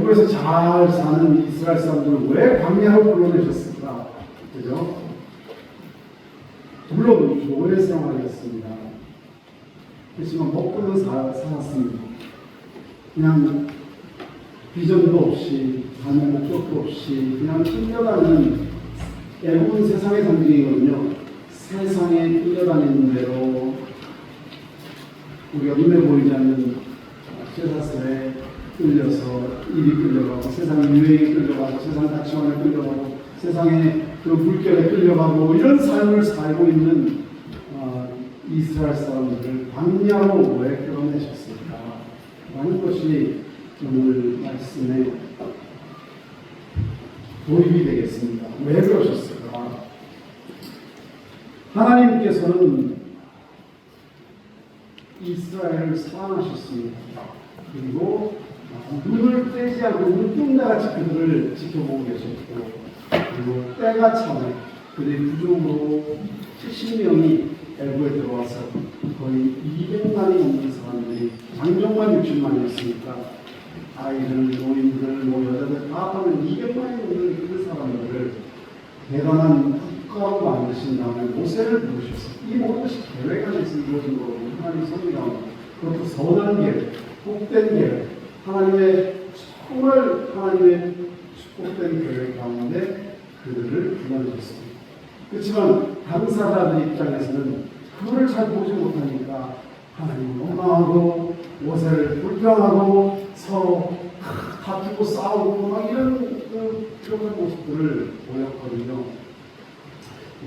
여기서 잘 사는 이스라엘 사람들을 왜 광야로 불러내셨을까? 그죠? 물론 오래 생활했습니다. 그렇지만 먹고는 살았습니다. 그냥 비전도 없이, 다른 목적도 없이 그냥 끌려가는 애국은 세상의 상징이거든요. 세상에 끌려다니는 대로 우리가 눈에 보이지 않는 쇠사슬에 끌려서 일이 끌려가고, 세상의 유행에 끌려가고, 세상 가치관에 끌려가고, 세상의 그 물결에 끌려가고, 이런 삶을 살고 있는 이스라엘 사람들을 광야로 왜 끌어내셨을까 라는 것이 오늘 말씀의 도입이 되겠습니다. 왜 그러셨을까? 하나님께서는 이스라엘을 사랑하셨습니다. 그리고 눈을 떼지 않고 눈동자같이 그들을 지켜보고 계셨고, 그리고 때가 차면 그들의 부족으로 70명이 애굽에 들어와서 거의 200만이 넘는 사람들이, 장정만 60만이었으니까 아이들, 노인들, 여자들 다 합하면 200만이 넘는 그 사람들을 대단한 국가로 만드신 다음에 모세를 부르셨어요. 이 모든 것이 계획 안에서 이루어진 거고, 하나님 섭리가 그것도 선한 계획, 복된 계획, 하나님의 축복된 계획 가운데 그들을 불러주셨습니다. 그렇지만 당사자들 입장에서는 그거를 잘 보지 못하니까 하나님을 원망하고, 모세를 불평하고, 서로 다투고 싸우고 막 이런 그런 모습들을 보였거든요.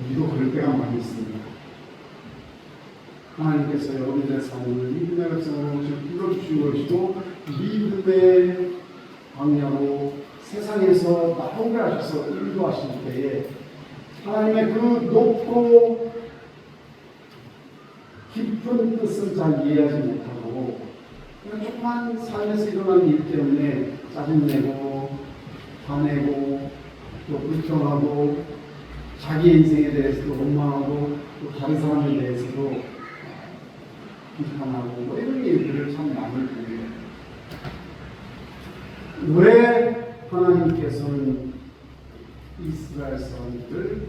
우리도 그럴 때가 많이 있습니다. 하나님께서 여러분들의 삶을 믿음의 백성으로 불러주신 것이고, 믿음의 광야로 세상에서 나오게 하셔서 인도하실 때에 하나님의 그 높고 깊은 뜻을 잘 이해하지 못하고, 그냥 조그만 삶에서 일어나는 일 때문에 짜증내고 화내고 또 불평하고, 자기 인생에 대해서도 원망하고, 또 다른 사람에 대해서도 비판하고, 뭐 이런 일들을 참 많이 봅니다. 왜 하나님께서는 이스라엘 사람들을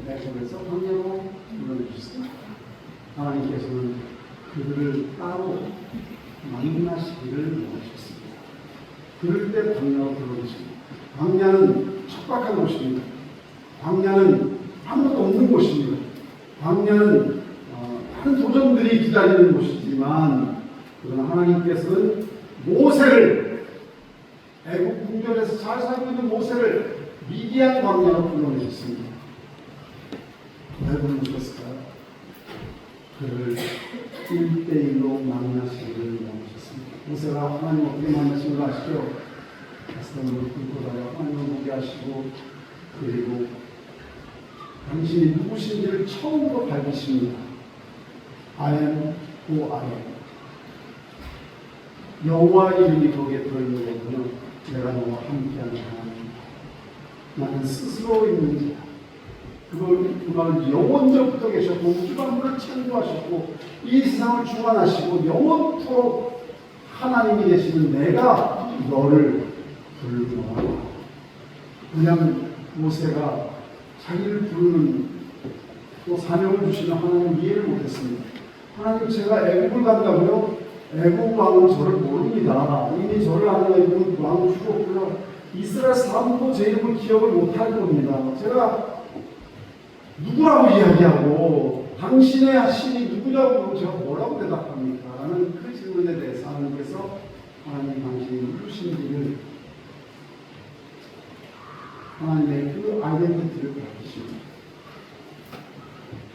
애굽에서 광야로 불러내셨습니다? 하나님께서는 그들을 따로 만나시기를 원하셨습니다. 그럴 때 광야로 불러내십니다. 광야는 척박한 곳입니다. 광야는 아무것도 없는 곳입니다. 광야는 많은 도전들이 기다리는 곳이지만, 그러나 하나님께서는 모세를, 애국 궁전에서 잘 살고 있는 모세를 미디안 광야로 불러내셨습니다. 왜 불러내셨을까요? 그를 1대1로 만나시기를 원하셨습니다. 모세가 하나님 어떻게 만나신 걸 아시죠? 가스단으로 긁고 다녀 하나님을 보게 하시고, 그리고 당신이 누구신지를 처음으로 밝히십니다. I am who I am. 여호와 이름이 거기에 들어있는 거군요. 내가 너와 함께하는 하나님, 나는 스스로 있는 자. 그걸 영원전부터 계셨고, 우주만물을 창조하셨고, 이 세상을 주관하시고 영원토록 하나님이 되시는 내가 너를 부르노라. 그냥 모세가 자기를 부르는 또 사명을 주시는 하나님을 이해를 못했습니다. 하나님, 제가 애국을 간다고요? 애국 왕은 저를 모릅니다. 이미 저를 아는 애국 왕은 죽었고요. 이스라엘 사람도 제 이름을 기억을 못할 겁니다. 제가 누구라고 이야기하고, 당신의 하신이 누구냐고 제가 뭐라고 대답합니까? 라는 그 질문에 대해서 하나님께서 하나님 당신이 누구신지를, 하나님의 그 아이덴티티를 밝히십니다.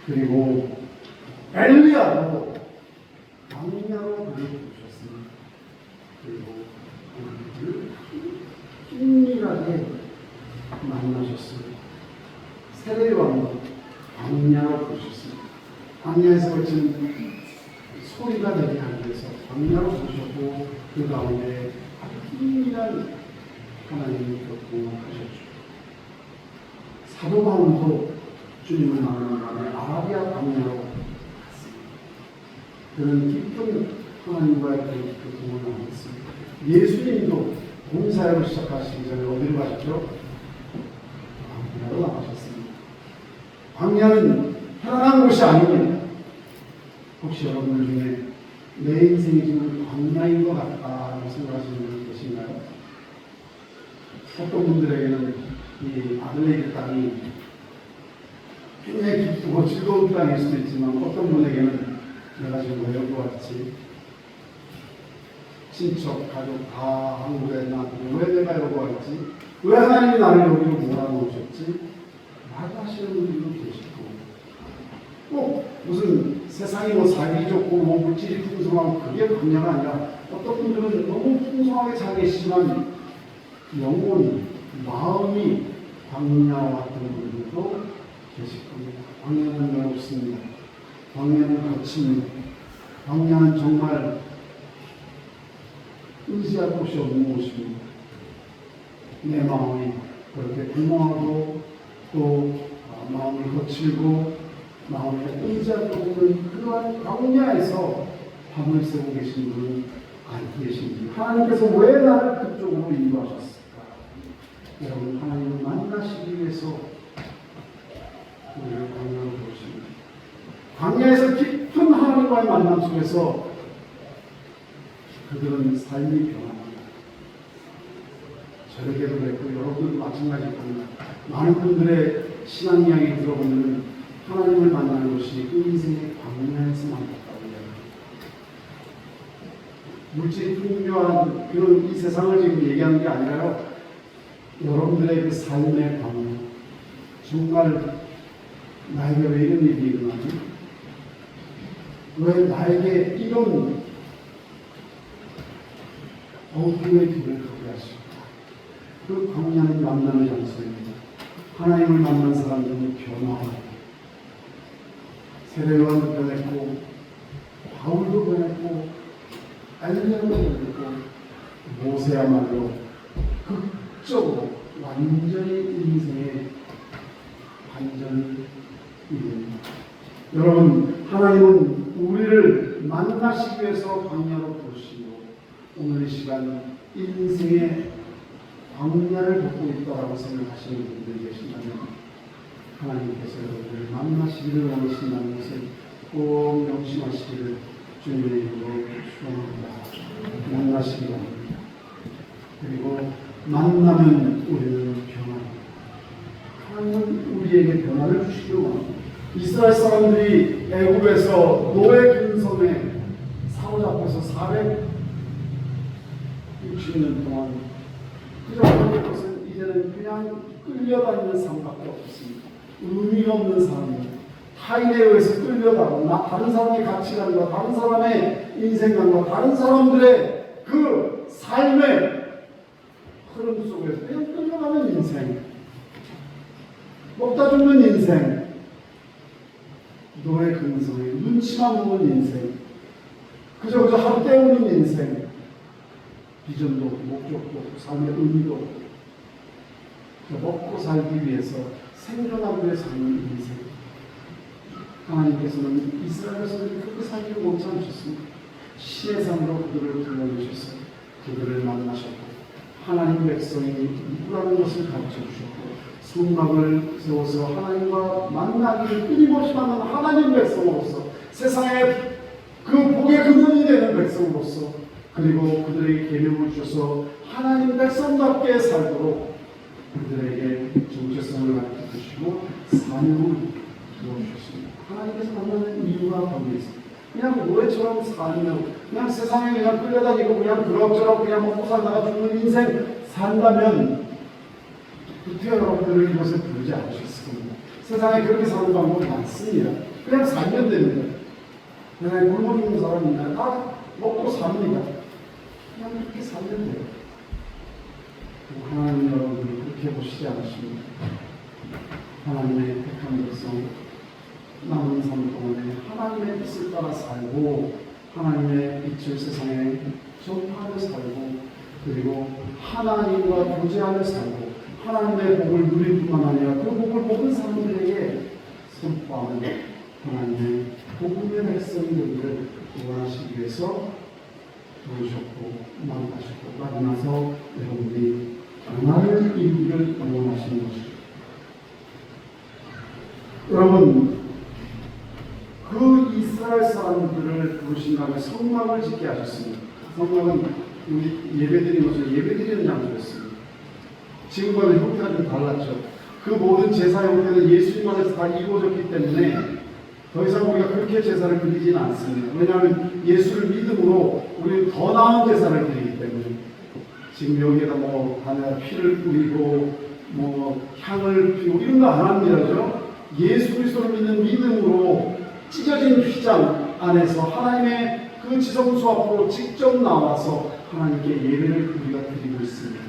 그리고 엘리야도 광야로 그를 부르셨습니다. 그리고 그를 긴밀하게 만나셨습니다. 세례 왕도 광야로 부르셨습니다. 광야에서 거친 소리가 되게 하기 위해서 광야로 부르셨고, 그 가운데 긴밀한 하나님이 동행하셨죠. 사도 바울도 주님을 만나는 밤에 아라비아 광야로 갔습니다. 그는 깊은 하나님과의 그 동행을 하고 있습니다. 예수님도 공사를 시작하시기 전에 어디로 가셨죠? 광야로 나가셨습니다. 광야는 편안한 곳이 아닙니다. 혹시 여러분들 중에 내 인생이 지금 광야인 것 같다고 생각하시는 분 계신가요? 어떤 분들에게는 이 아들레이드 땅이 굉장히 기쁘고 즐거운 땅일 수도 있지만 어떤 분에게는 내가 지금 왜 여기 왔지? 친척, 가족 다 한국에 놔두고 왜 내가 여기 왔지? 왜 하나님이 나를 여기로 몰아넣으셨지? 라고 하시는 분들도 계시고 꼭 무슨 세상이 뭐 살기 좋고 뭐 물질이 풍성하고 그게 광야가 아니라 어떤 분들은 너무 풍성하게 잘 계시지만 영혼이, 마음이 광야와 같은 분들도 계실 겁니다. 광야는 외롭습니다. 광야는 거칩니다. 광야는 정말 의지할 곳이 없는 곳입니다. 내 마음이 그렇게 공허하고 또 마음이 거칠고 마음에 의지할 수 없는 그러한 광야에서 밤을 새고 계신 분은 안 계십니다. 하나님께서 왜 나를 그쪽으로 인도하셨을까? 여러분, 하나님을 만나시기 위해서 우리를 광야로 부르십니다. 광야에서 깊은 하나님과의 만남 속에서 그들은 삶이 변합니다. 저에게도 그랬고 여러분들도 마찬가지일 겁니다. 많은 분들의 신앙 이야기 들어보면 하나님을 만나는 것이 인생의 광야에서 만났다고 이야기합니다. 물질이 풍요한 그런 이 세상을 지금 얘기하는 게 아니라요. 여러분들의 그 삶의 광야. 정말 나에게 왜 이런 일이 일어나지? 왜 나에게 이런 어둠의 길을 가게 하실까? 그 광야는 만남의 장소입니다. 하나님을 만난 사람들은 변화하고 세례요한도 변했고 바울도 변했고 엘리야도 변했고 모세야말로 극적으로 완전히 인생의 반전을 이룹니다. 여러분, 하나님은 우리를 만나시기 위해서 광야로 부르시고 오늘 이 시간 인생의 광야를 걷고 있다라고 생각하시는 분들이 계신다면 하나님께서 여러분을 만나시기를 원하신다는 것을 꼭 명심하시기를 주님의 이름으로 축원합니다. 만나시기 바랍니다. 그리고 만나면 우리는 변화합니다. 하나님은 우리에게 변화를 주시기를 원합니다. 이스라엘 사람들이 애굽에서 노예 근성에 사로잡혀서 460년 동안 그저 하는 것은 이제는 그냥 끌려다니는 삶밖에 없습니다. 의미가 없는 삶입니다. 타인에 의해서 끌려다니고 다른 사람의 가치관과 다른 사람의 인생관과 다른 사람들의 그 삶의 흐름 속에서 그냥 끌려가는 인생, 먹다 죽는 인생, 노예 근성에 눈치만 보는 인생, 그저 하루 때우는 인생, 비전도 없고 목적도 없고 삶의 의미도 없고 먹고 살기 위해서 생존하기 위해 사는 인생. 하나님께서는 이스라엘에서는 그렇게 살기를 원치 않으셨습니다. 신의 삶으로 그들을 불러주셨어요. 그들을 만나셨고 하나님 백성이 누구라는 것을 가르쳐주셨고 성막을 세워서 하나님과 만나기를 끊임없이 만나는 하나님 백성으로서 세상에 그 복의 근원이 되는 백성으로서 그리고 그들에게 계명을 주셔서 하나님 백성답게 살도록 그들에게 정체성을 가르쳐주시고 사명을 주어주셨습니다. 하나님께서 만나는 이유가 거기에 있습니다. 그냥 노예처럼 살면 그냥 세상에 그냥 끌려다니고 그냥 그럭저럭 그냥 먹고 살다가 죽는 인생 산다면 부터 여러분들을 이곳에 부르지 않으셨을 겁니다. 세상에 그렇게 사는 방법이 많습니다. 그냥 살면 됩니다. 그냥 굶어 죽는 사람이나 다 먹고 삽니다. 그냥 그렇게 살면 돼요. 하나님 여러분들이 그렇게 보시지 않으십니다. 하나님의 택한 백성 남은 삶 동안에 하나님의 뜻을 따라 살고 하나님의 빛을 세상에 전파하며 살고 그리고 하나님과 교제하며 살고 하나님의 복을 누릴 뿐만 아니라 그 복을 모든 사람들에게 선포하는 하나님의 복음의 백성이 되기를 원하시기 위해서 부르셨고 만나셨고 만나서 여러분들이 변화를 이루기를 원하시는 것이죠. 여러분, 그 이스라엘 사람들을 부르신 다음에 성막을 짓게 하셨습니다. 성막은 우리 예배드리는 것을 예배드리는 장소였습니다. 지금과는 형태가 좀 달랐죠. 그 모든 제사 형태는 예수님 안에서 다 이루어졌기 때문에 더 이상 우리가 그렇게 제사를 드리지는 않습니다. 왜냐하면 예수를 믿음으로 우리는 더 나은 제사를 드리기 때문에 지금 여기에다 하나 피를 뿌리고 향을 피우고 이런 거 안 합니다. 예수 그리스도를 믿는 믿음으로 찢어진 휘장 안에서 하나님의 그 지성소 앞으로 직접 나와서 하나님께 예배를 우리가 드리고 있습니다.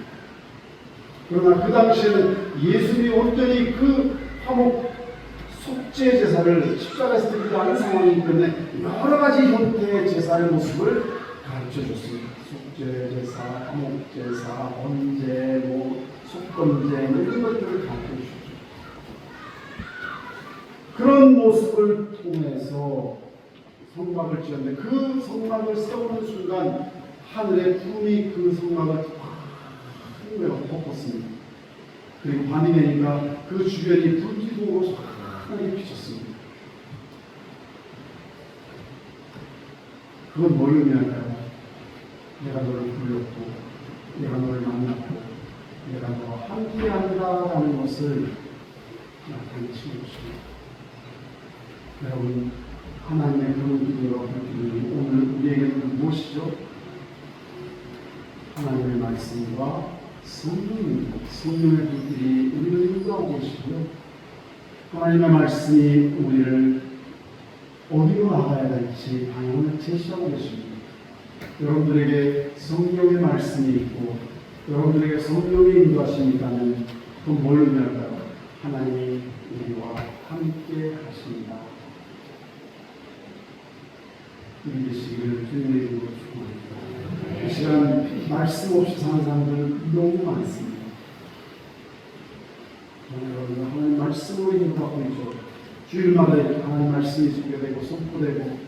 그러나 그 당시에는 예수님이 온전히 그 화목 속죄 제사를 십자가에서 드리지 않은 상황이기 때문에 여러 가지 형태의 제사의 모습을 가르쳐 줬습니다. 속죄 제사, 화목 제사, 번제, 속건제 이런 것들을 가르쳐 주셨죠. 그런 모습을 통해서 성막을 지었는데 그 성막을 세우는 순간 하늘의 구름이 그 성막을 확 덮었습니다. 그리고 밤이 되니까 그 주변이 불기둥으로 환하게 비쳤습니다. 그건 뭘 의미할까요? 내가 너를 불렀고 내가 너를 만났고 내가 너와 함께한다라는 것을 나타내시는 것입니다. 여러분, 하나님의 그런 기도와 불기둥이 오늘 우리에게는 무엇이죠? 하나님의 말씀과 성령입니다. 성령의 불길이 우리를 인도하고 계시고요. 하나님의 말씀이 우리를 어디로 나가야 될지 방향을 제시하고 계십니다. 여러분들에게 성령의 말씀이 있고 여러분들에게 성령의 인도하심이 있다면 그건 뭘 의미할까요? 하나님이 우리와 함께 하십니다. 우리 되시기를 주님의 이름으로 축원합니다. 이 시간 말씀 없이 사는 사람들 너무 많습니다. 여러분, 하나님 말씀으로 인도받고 있죠. 주일마다 이렇게 하나님 말씀이 집계되고 선포되고,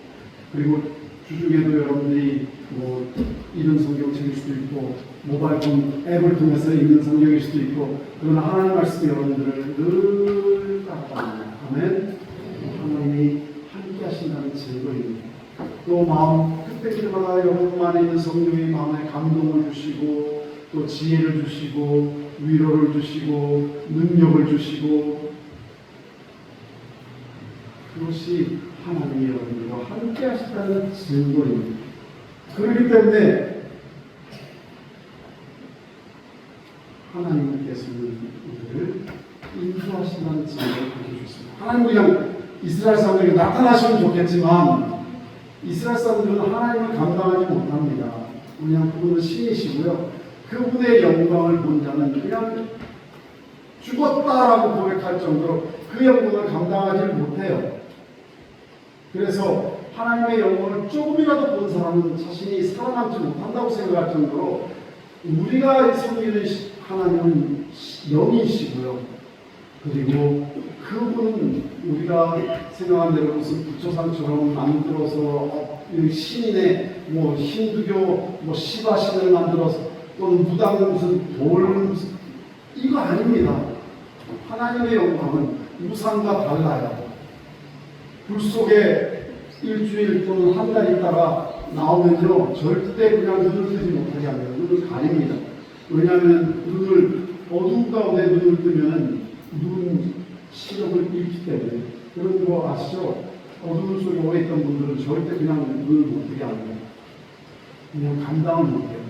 그리고 주중에도 여러분들이 읽은 성경책일 수도 있고 모바일폰 앱을 통해서 읽는 성경일 수도 있고, 그러나 하나님 말씀이 여러분들을 늘 따라갑니다. 아멘. 하나님이 함께 하신다는 증거입니다. 또 마음 그때 때마다 여러분 안에 있는 성령의 마음에 감동을 주시고 또 지혜를 주시고 위로를 주시고 능력을 주시고, 그것이 하나님이 여러분과 함께 하시다는 증거입니다. 그렇기 때문에 하나님께서는 우리를 인도하신다는 증거를 보여주셨습니다. 하나님 그냥 이스라엘 사람들에게 나타나시면 좋겠지만 이스라엘 사람들은 하나님을 감당하지 못합니다. 그냥 그분은 신이시고요. 그분의 영광을 본 자는 그냥 죽었다라고 고백할 정도로 그 영광을 감당하지 못해요. 그래서 하나님의 영광을 조금이라도 본 사람은 자신이 살아남지 못한다고 생각할 정도로 우리가 섬기는 하나님은 영이시고요. 그리고 그분은 우리가 생각한 대로 무슨 부처상처럼 만들어서 신인의 힌두교 시바신을 만들어서 또는 무당 무슨 돌 이거 아닙니다. 하나님의 영광은 우상과 달라요. 불 속에 일주일 또는 한 달 있다가 나오면요 절대 그냥 눈을 뜨지 못하게 합니다. 눈을 가립니다. 왜냐하면 어두운 가운데 눈을 뜨면 눈 시력을 잃기 때문에. 그런 거 아시죠? 어두운 속에 오래 있던 분들은 절대 그냥 눈을 못 뜨게 합니다. 그냥 감당을 못해요.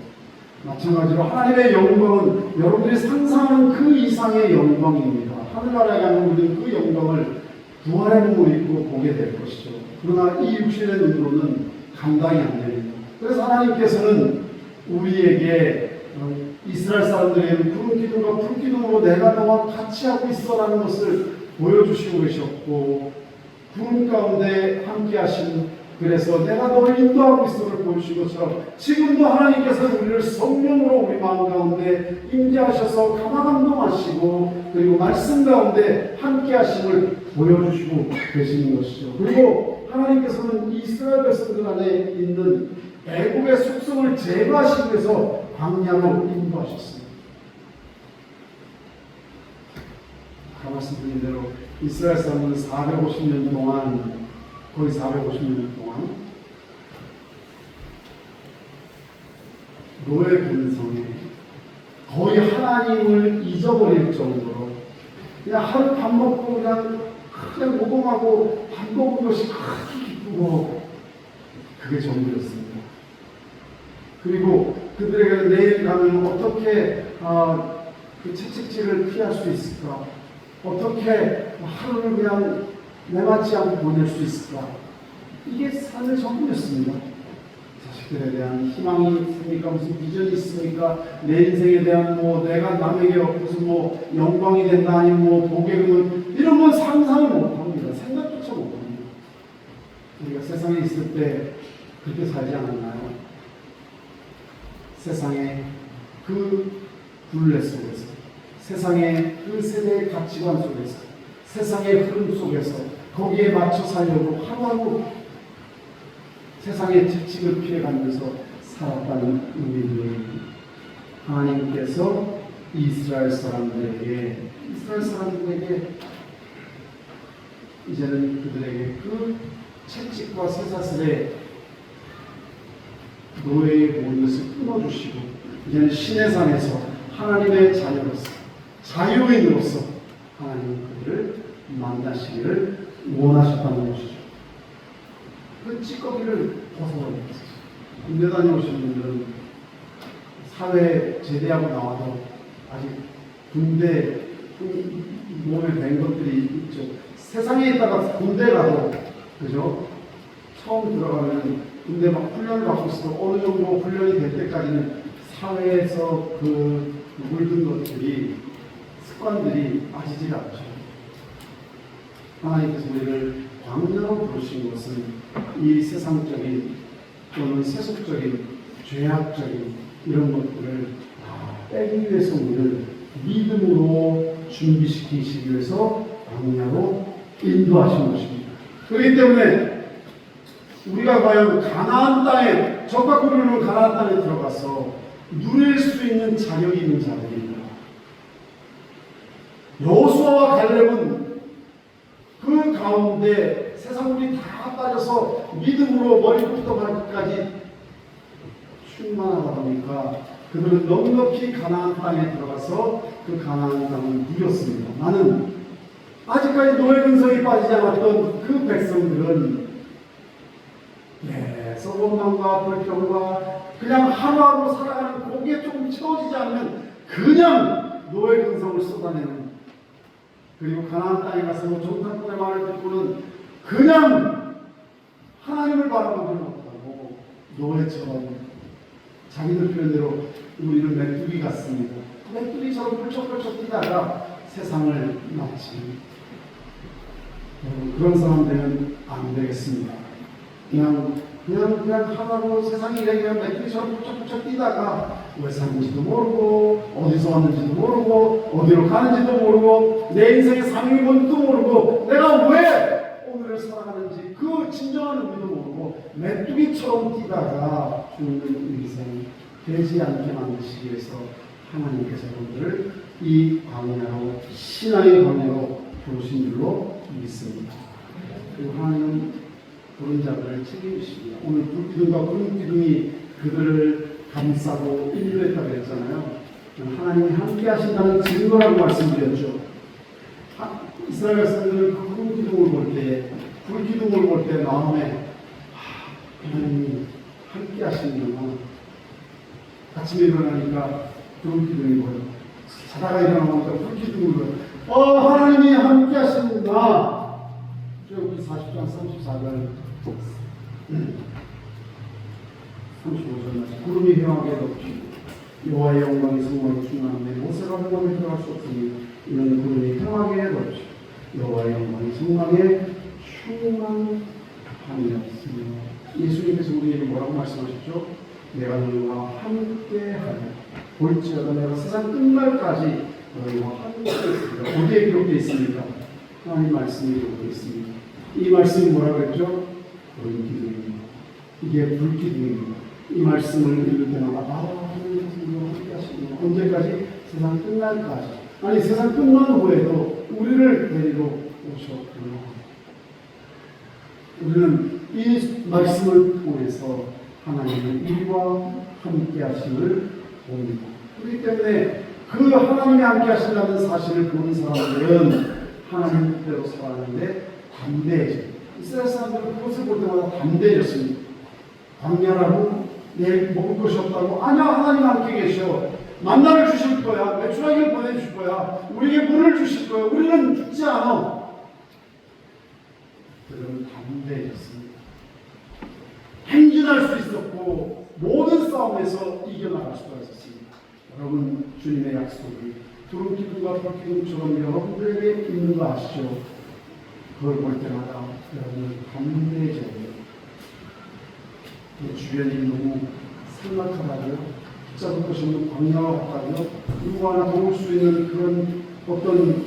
마찬가지로 하나님의 영광은 여러분들이 상상하는 그 이상의 영광입니다. 하늘나라에 가면 우리는 그 영광을 부활의 몸을 입고 보게 될 것이죠. 그러나 이 육신의 눈으로는 감당이 안 됩니다. 그래서 하나님께서는 우리에게 이스라엘 사람들에게 구름 기둥과 불 기둥으로 내가 너와 같이 하고 있어라는 것을 보여주시고 계셨고, 구름 가운데 함께 하신, 그래서 내가 너를 인도하고 있음을 보여주신 것처럼 지금도 하나님께서 우리를 성령으로 우리 마음 가운데 임재하셔서 감화감동하시고 그리고 말씀 가운데 함께 하심을 보여주시고 계시는 것이죠. 그리고 하나님께서는 이스라엘 백성들 안에 있는 애국의 속성을 제거하시기 위해서 광야로 인도하셨습니다. 아까 말씀드린 대로 이스라엘 사람은 450년 동안, 거의 450년 동안 노예 근성에 거의 하나님을 잊어버릴 정도로 그냥 하루 밥 먹고 그냥 모범하고 밥 먹은 것이 그렇게 기쁘고 그게 전부였습니다. 그리고 그들에게 내일 가면 어떻게 그 채찍질을 피할 수 있을까? 어떻게 하루를 그냥 내맞지 않고 보낼 수 있을까? 이게 삶의 전부였습니다. 자식들에 대한 희망이 있습니까? 무슨 비전이 있습니까? 내 인생에 대한 내가 남에게 무슨 영광이 된다 아니면 복의 이런 건 상상을 못합니다. 생각조차 못합니다. 우리가 세상에 있을 때 그렇게 살지 않았나요? 세상의 그 굴레 속에서, 세상의 그 세대의 가치관 속에서, 세상의 흐름 속에서 거기에 맞춰 살려고 하루하루 세상의 채찍을 피해가면서 살았다는 의미들이 하나님께서 이스라엘 사람들에게 이제는 그들에게 그 채찍과 쇠사슬의 노예의 모든 것을 끊어주시고 이제는 신의 산에서 하나님의 자녀로서 자유인으로서 하나님 그들을 만나시기를 원하셨다는 것이죠. 그 찌꺼기를 벗어버리는 것이죠. 군대 다녀오신 분들은 사회에 제대하고 나와도 아직 군대 몸에 밴 것들이 있죠. 세상에 있다가 군대 가도 그죠? 처음 들어가면 군대 막 훈련을 받고 있어도 어느 정도 훈련이 될 때까지는 사회에서 그 물든 것들이 습관들이 빠지질 않죠. 하나님께서 우리를 광야로 부르신 것은 이 세상적인 또는 세속적인 죄악적인 이런 것들을 다 빼기 위해서 우리를 믿음으로 준비시키시기 위해서 광야로 인도하신 것입니다. 그렇기 때문에 우리가 과연 가나안 땅에 적과 꿀을 가나안 땅에 들어가서 누릴 수 있는 자격이 있는 자들입니다. 여호수아와 갈렙은 그 가운데 세상 물이 다 빠져서 믿음으로 머리부터 발끝까지 충만하다 보니까 그들은 넉넉히 가나안 땅에 들어가서 그 가나안 땅을 누렸습니다. 나는 아직까지 노예 근성이 빠지지 않았던 그 백성들은 계속 원망과 불평과 그냥 하루하루 살아가는 거기에 조금 채워지지 않으면 그냥 노예 근성을 쏟아내는, 그리고 가나안 땅에 가서 종탄꾼의 말을 듣고는 그냥 하나님을 바라보지 못하고 노예처럼 자기들 표현대로 우리는 메뚜기 같습니다. 메뚜기처럼 펄쩍펄쩍 뛰다가 세상을 마치 그런 사람 되면 안 되겠습니다. 그냥 하나로 세상이 이래면 메뚜기처럼 펄쩍펄쩍 뛰다가 왜 사는지도 모르고 어디서 왔는지도 모르고 어디로 가는지도 모르고 내 인생의 상황이 뭔지도 모르고 내가 왜 오늘을 살아가는지 그 진정한 의미도 모르고 메뚜기처럼 뛰다가 죽는 인생 되지 않게 만드시기 위해서 하나님께서 여러분들을 이 광야로, 신앙의 광야로 부르신 줄로 믿습니다. 그리고 하나님은 부른 자들을 책임지십니다. 오늘 불기둥과 푸른 기둥이 그들을 감싸고 인도했다고 했잖아요. 하나님이 함께 하신다는 증거라고 말씀드렸죠. 이스라엘 백성들은 그 푸른 기둥을 볼 때, 불기둥을 볼 때 마음에 하나님이 함께 하시는구나. 아침에 일어나니까 푸른 기둥이 보여. 자다가 일어나니까 푸른 기둥이 보여. 하나님이 함께 하시는구나. 여기 40장 34절 35절 구름이 평하게 덮이고 여호와의 영광이 성막에 충만하며 모세가 홍함에 들어갈 수 없으니 이는 구름이 평하게 덮이고 여호와의 영광이 성막에 충만함이었으며 예수님께서 우리에게 뭐라고 말씀하셨죠? 내가 너희와 함께하여 볼지어다 내가 세상 끝날까지 너희와 함께 있으리라. 어디에 기록되어 있습니까? 하나님 말씀이 기록되어 있습니다. 이 말씀이 뭐라고 했죠? 불기둥입니다. 이게 불기둥입니다. 이 말씀을 읽을 때마다 하나님 하나님께서 함께 하시는 언제까지? 세상 끝날까지. 아니 세상 끝난 후에도 우리를 데리러 오셨구나. 우리는 이 말씀을 통해서 하나님의 우리와 함께 하심을 봅니다. 그렇기 때문에 그 하나님이 함께 하신다는 사실을 보는 사람들은 하나님 뜻대로 살아가는데 담대해져요. 이스라엘 사람들은 그것을 볼 때마다 담대해졌습니다. 광야라고 내일 먹을 것이 없다고? 아니야, 하나님 함께 계셔. 만나를 주실 거야. 메추라기를 보내주실 거야. 우리에게 물을 주실 거야. 우리는 죽지 않아. 그들은 담대해졌습니다. 행진할 수 있었고 모든 싸움에서 이겨나갈 수가 있었습니다. 여러분, 주님의 약속이 두름 기둥과 불 기둥처럼 여러분들에게 있는 거 아시죠? 그걸 볼 때마다 여러분은 담대해져야 돼요. 주변이 너무 삭막하다고요? 붙잡을 것이 없는 광야와 같다고요? 누구 하나 도울 수 있는 그런 어떤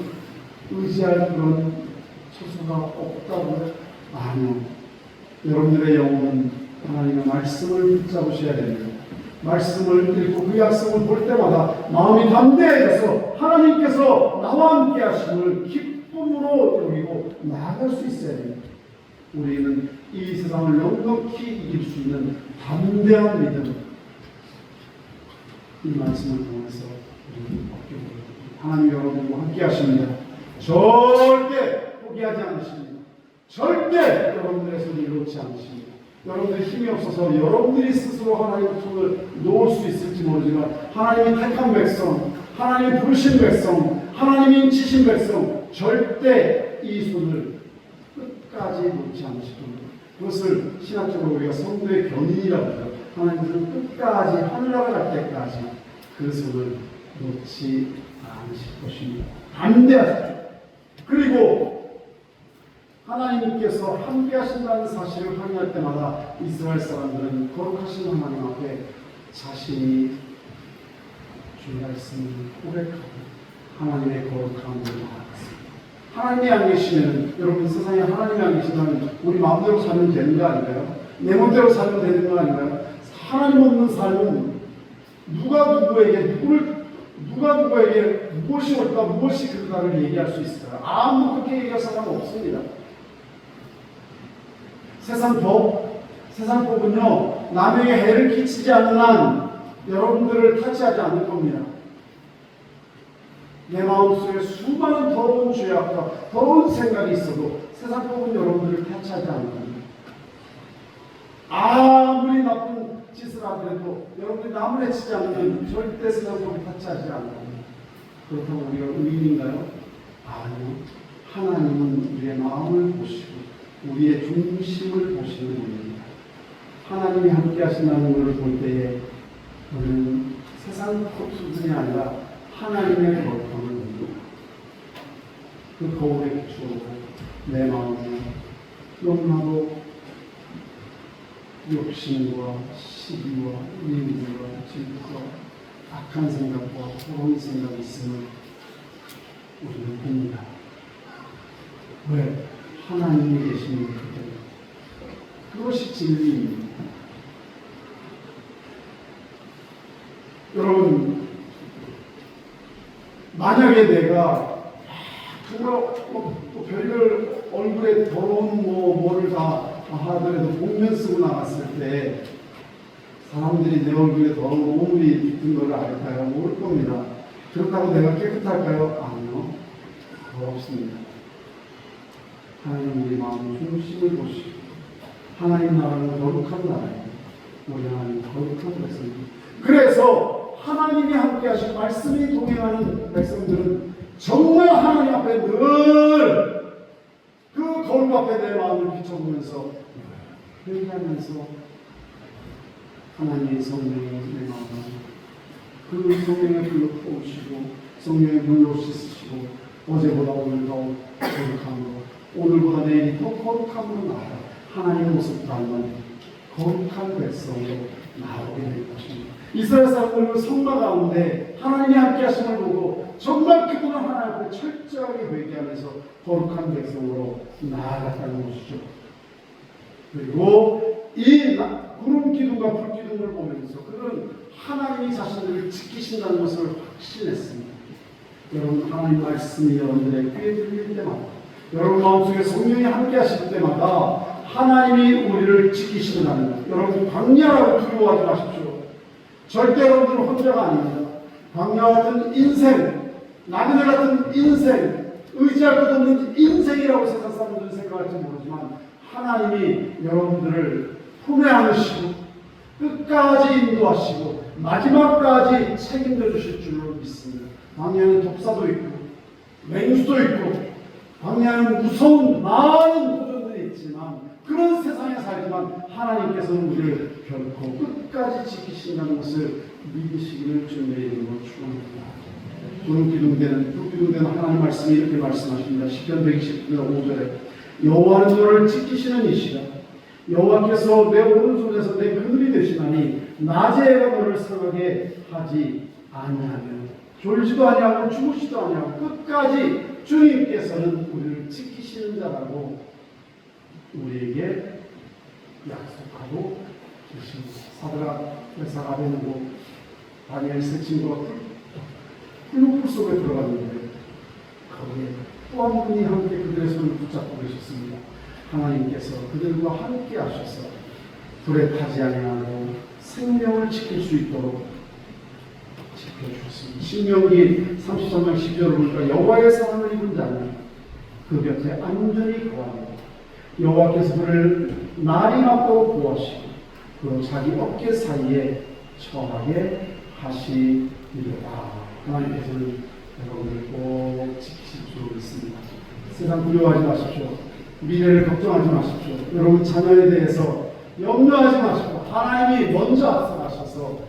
의지할 그런 처소가 없다고요? 아니요. 여러분들의 영혼은 하나님의 말씀을 붙잡으셔야 됩니다. 말씀을 읽고 그 약속을 볼 때마다 마음이 담대해져서 하나님께서 나와 함께 하심을 기쁨으로 여기고 나아갈 수 있어야 됩니다. 우리는 이 세상을 넉넉히 이길 수 있는 담대한 믿음, 이 말씀을 통해서 우리는 얻게 됩니다. 하나님 여러분과 함께 하십니다. 절대 포기하지 않으십니다. 절대 여러분들의 손을 놓지 않으십니다. 여러분들의 힘이 없어서 여러분들이 스스로 하나님의 손을 놓을 수 있을지 모르지만 하나님이 택한 백성, 하나님이 부르신 백성, 하나님이 지신 백성 절대 이 손을 끝까지 놓지 않으실 겁니다. 그것을 신학적으로 우리가 성도의 견인이라고 해요. 하나님은 끝까지 하늘나라 갈 때까지 그 손을 놓지 않으실 것입니다. 담대하십시오. 그리고 하나님께서 함께 하신다는 사실을 확인할 때마다 이스라엘 사람들은 거룩하신 하나님 앞에 자신이 주의 말씀을 고백하고 하나님의 거룩함을 나아갔습니다. 하나님이 안 계시면, 여러분 세상에 하나님이 안 계시면 우리 마음대로 살면 되는 거 아닌가요? 내 멋대로 살면 되는 거 아닌가요? 하나님 없는 삶은 누가 누구에게 무엇이 옳다 무엇이 그르다를 얘기할 수 있을까요? 아무도 그렇게 얘기할 사람은 없습니다. 세상 법은요, 남에게 해를 끼치지 않는 한 여러분들을 타치하지 않을 겁니다. 내 마음속에 수많은 더러운 죄악과 더러운 생각이 있어도 세상 법은 여러분들을 타치하지 않을 겁니다. 아무리 나쁜 짓을 하더라도 여러분들이 남을 해치지 않으면 절대 세상 법이 타치하지 않을 겁니다. 그렇다고 우리가 의인인가요? 아니요. 하나님은 우리의 마음을 보시고 우리의 중심을 보시는 분입니다. 하나님이 함께 하신다는 것을 볼 때에 우리는 세상 수준이 아니라 하나님의 거룩함을 봅니다. 그 거울에 비추어서 내 마음에 너무나도 욕심과 시기와 이익과 질투와 악한 생각과 더러운 생각이 있음을 우리는 봅니다. 왜? 하나님이 계시는 것 때문에. 그것이 진리입니다. 여러분, 만약에 내가 정말 별별 얼굴에 더러운 뭐를 다 하더라도 복면 쓰고 나갔을 때 사람들이 내 얼굴에 더러운 오물이 붙은 걸 알까요? 모를 겁니다. 그렇다고 내가 깨끗할까요? 아니요. 더럽습니다. 하나님 우리 마음 중심을 보시고 하나님 나라는 거룩한 나라예요. 우리 하나님 거룩한 백성입니다. 그래서 하나님이 함께 하신 말씀이 동행하는 백성들은 정말 하나님 앞에 늘 그 거룩 앞에 내 마음을 비춰보면서 회개하면서 하나님의 성령이 내 마음을 그 성령의 불로 뽑으시고 성령의 물로 씻으시고 어제보다 오늘 더 거룩함으로 오늘보다 내일이 더 거룩함으로 나아가 하나님의 모습 닮은 거룩한 백성으로 나오게 될 것입니다. 이스라엘 사람들은 성막 가운데 하나님이 함께 하심을 보고 정말 그들은 하나님 앞에 철저하게 회개하면서 거룩한 백성으로 나아갔다는 것이죠. 그리고 이 구름 기둥과 불 기둥을 보면서 그들은 하나님이 자신들을 지키신다는 것을 확신했습니다. 여러분, 하나님 말씀이 여러분들의 귀에 들릴 때마다, 여러분 마음속에 성령이 함께 하실 때마다 하나님이 우리를 지키신다는 것, 여러분 광야라고 두려워하지 마십시오. 절대 여러분들은 혼자가 아닙니다. 광야와 같은 인생, 나그네 같은 인생, 의지할 것 없는 인생이라고 세상 사람들은 생각할지 모르지만 하나님이 여러분들을 품에 안으시고 끝까지 인도하시고 마지막까지 책임져 주실 줄로 믿습니다. 광야에는 독사도 있고 맹수도 있고 광야에는 무서운 많은 도전들이 있지만 그런 세상에 살지만 하나님께서는 우리를 결코 끝까지 지키신다는 것을 믿으시기를 주님의 이름으로 축원합니다. 구름기둥대는 하나님 말씀이 이렇게 말씀하십니다. 시편 120편 5절에 여호와는 너를 지키시는 이시라. 여호와께서 내 오른손에서 내 그늘이 되시나니 낮에 너를 상하게 하지 아니하며 졸지도 아니하고 주무시도 아니하고 끝까지 주님께서는 우리를 지키시는 자라고 우리에게 약속하고 계십니다. 사드락, 메삭, 아벤느고, 다니엘 세 친구가 풀무불 속에 들어갔는데 거기에 또 한 분이 함께 그들의 손을 붙잡고 계셨습니다. 하나님께서 그들과 함께 하셔서 불에 타지 아니하고 생명을 지킬 수 있도록 지켜주셨습니다. 신명기 33장 12절을 보니까 여호와의 사랑을 입은 자는 그 곁에 안전히 거하고 여호와께서 그를 날이 맞고 보호하시고 그 자기 어깨 사이에 처하게 하시리로다. 하나님께서는 여러분을 꼭 지키실 줄 믿습니다. 세상 두려워하지 마십시오. 미래를 걱정하지 마십시오. 여러분 자녀에 대해서 염려하지 마십시오. 하나님이 먼저 앞서가셔서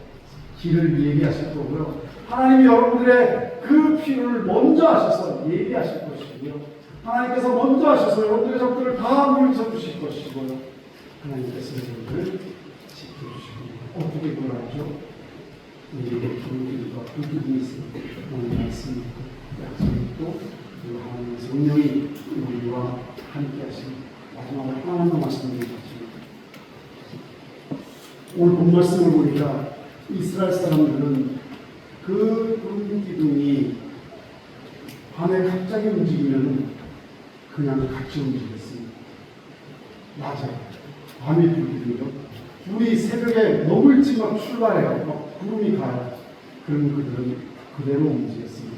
길을 예비하실 거고요. 하나님이 여러분들의 그 필요를 먼저 하셔서 예비하실 것이고요. 하나님께서 먼저 하셔서 여러분들의 적들을 다 물리쳐 주실 것이고요. 하나님께서 여러분들을 지켜주시고 어떻게 그러하죠? 우리에게 기도가 불기둥이 있습니다. 오늘 말씀 약속도 그리고 하나님의 성령이 우리와 함께 하십니다. 마지막으로 하나님의 말씀드리겠습니다. 오늘 본 말씀을 보니까 이스라엘 사람들은 그 불기둥이 밤에 갑자기 움직이면 그냥 같이 움직였습니다. 낮에 밤에 불기둥이요. 우리 새벽에 너무 일찍 막 출발해요. 막 구름이 가요. 그러면 그들은 그대로 움직였습니다.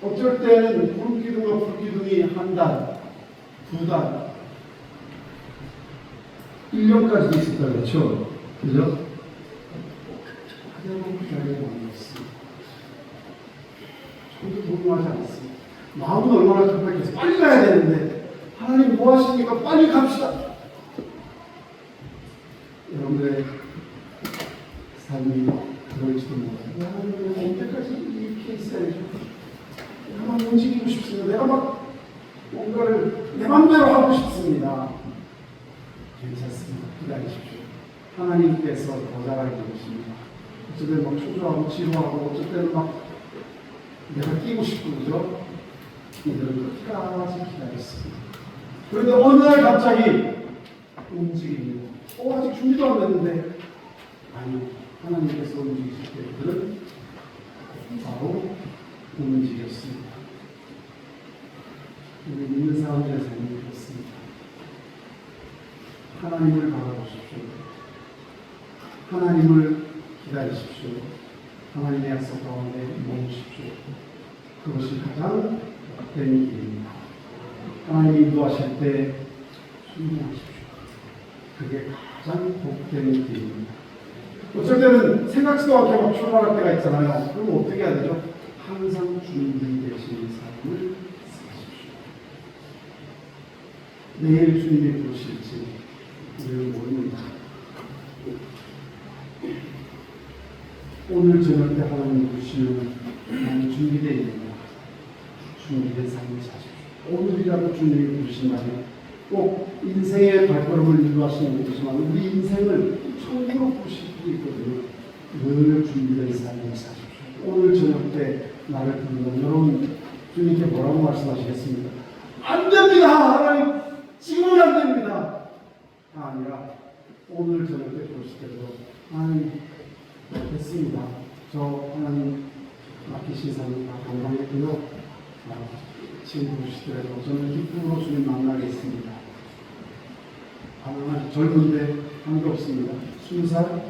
어쩔 때는 구름기둥과 불기둥이 한 달, 두 달, 1년까지도 있었다 그렇죠? 그죠? 그대로 기다리고 있습니다. 저도 궁금하지 않습니다. 마음은 얼마나 급하겠어요. 빨리 가야 되는데 하나님 뭐 하십니까? 빨리 갑시다. 여러분들의 삶이 그럴지도 몰라요. 하나님 언제까지 이렇게 있어야 되죠? 내가 막 움직이고 싶습니다. 내가 막 뭔가를 내 맘대로 하고 싶습니다. 괜찮습니다. 기다리십시오. 하나님께서 더 잘하게 되십니다. 어쩔 때는 막 초조하고 지루하고 어쩔 때는 막 내가 끼고 싶고 그죠? 이들은 끝까지 기다렸습니다. 그런데 어느 날 갑자기 움직입니다. 아직 준비도 안 됐는데 아니 하나님께서 움직이실 때 그들은 바로 움직였습니다. 우리 믿는 사람들의 삶이 그렇습니다. 하나님을 바라보십시오. 하나님을 기다리십시오. 하나님의 약속 가운데 머무십시오. 그것이 가장 복된 길입니다. 하나님이 인도하실 때 순종하십시오. 그게 가장 복된 길입니다. 어쩔 때는 생각지도 않게 막 출발할 때가 있잖아요. 그럼 어떻게 해야 되죠? 항상 준비되시는 삶을 사십시오. 내일 주님이 부르실지 우리는 모릅니다. 오늘 저녁 때 하나님 부르시면 나는 준비되어 있는가? 준비된 삶을 사십시오. 오늘이라도 주님이 부르신다면 꼭 인생의 발걸음을 인도하시는 것이지만 우리 인생을 천국으로 부르실 분이 있거든요. 늘 준비된 삶을 사십시오. 오늘 저녁 때 나를 부르는 여러분 주님께 뭐라고 말씀하시겠습니까? 안 됩니다! 하나님 지금은 안 됩니다! 아니라 오늘 저녁 때 부르실 때도 하나님 됐습니다. 저 하나님 맡기신 삶을 다 감당했고요. 지금 보시더라도 저는 기쁨으로 주님 만나겠습니다. 아직 젊은데 관계없습니다. 20살,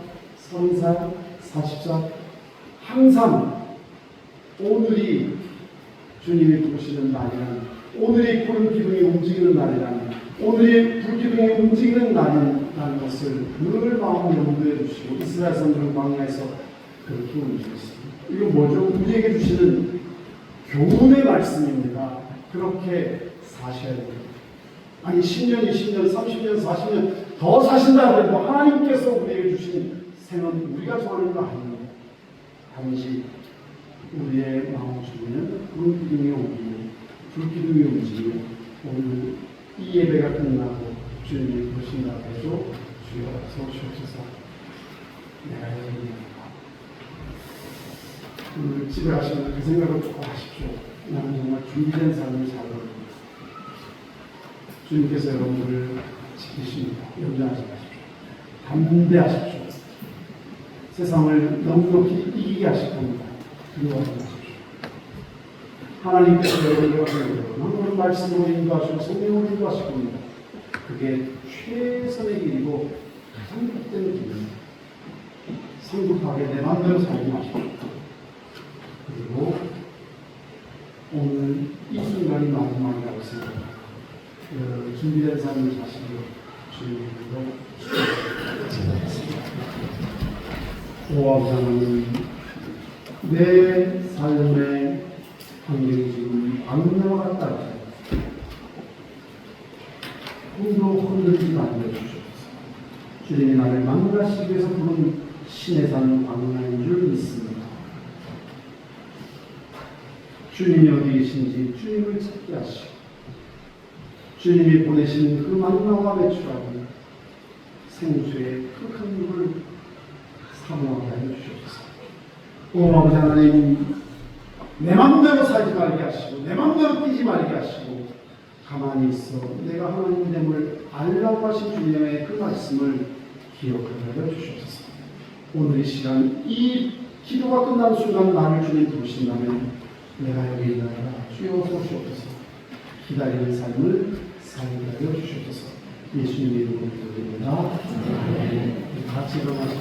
30살, 40살 항상 오늘이 주님이 부르시는 날이라는, 오늘이 푸른 기둥이 움직이는 날이라는, 오늘이 불기둥이 움직이는 날이라는 것을 늘 마음 염두에 두시고 이스라엘 사람들은 광야에서 그렇게 움직였습니다. 이건 뭐죠? 우리에게 주시는 교훈의 말씀입니다. 그렇게 사셔야 됩니다. 아니 10년, 20년, 30년, 40년 더 사신다 하더라도 하나님께서 우리에게 주신 생은 우리가 좋아하는 거 아닙니다. 단지 우리의 마음 중에는 불기둥이 움직이고 불기둥이 움직이고 오늘 이 예배가 끝나고 주님이 부르신다고 해도 주여 서주옵소서. 내가 여기입니다. 오늘 집에 가시면 그 생각을 꼭 하십시오. 나는 정말 준비된 삶을 살고 주님께서 여러분들을 지키십니다. 염려하지 마십시오. 담대하십시오. 세상을 넉넉히 이기게 하실 겁니다. 두려워하지 마십시오. 하나님께서 여러분들과 하나님의 말씀으로 인도하시고 성령으로 인도하실 겁니다. 그게 최선의 길이고 가장 복된 길입니다. 성급하게 내 마음대로 살지 마십시오. 그리고 오늘 이 순간이 마지막이라고 생각합니다. 준비된 삶을 사시기로 주님으로 축복하겠습니다. 오아버지 하나님, 내 삶의 환경이 지금 악나와 같다. 꿈도 흔들리지 말려 주시옵소서. 주님이 나를 만나시기 위해서 부른 신의 산 광야인 줄 믿습니다. 주님이 어디 계신지 주님을 찾게 하시고 주님이 보내신 그 만나와 매출하고 생수의 그 큰 물을 사모하게 하여 주시옵소서. 오 아버지 하나님, 내 맘대로 살지 말게 하시고 내 맘대로 뛰지 말게 하시고 가만히 있어 내가 하나님 됨을 알라고 하신 주님의 그 말씀을 기억하여 주시옵소서. 오늘 이 시간 이 기도가 끝난 순간 나를 주님 부르신다면 내가 여기 있나라 주여 오시옵소서. 기다리는 삶을 살게 하여 주시옵소서. 예수님의 이름으로 기도드립니다. 같이 일어나서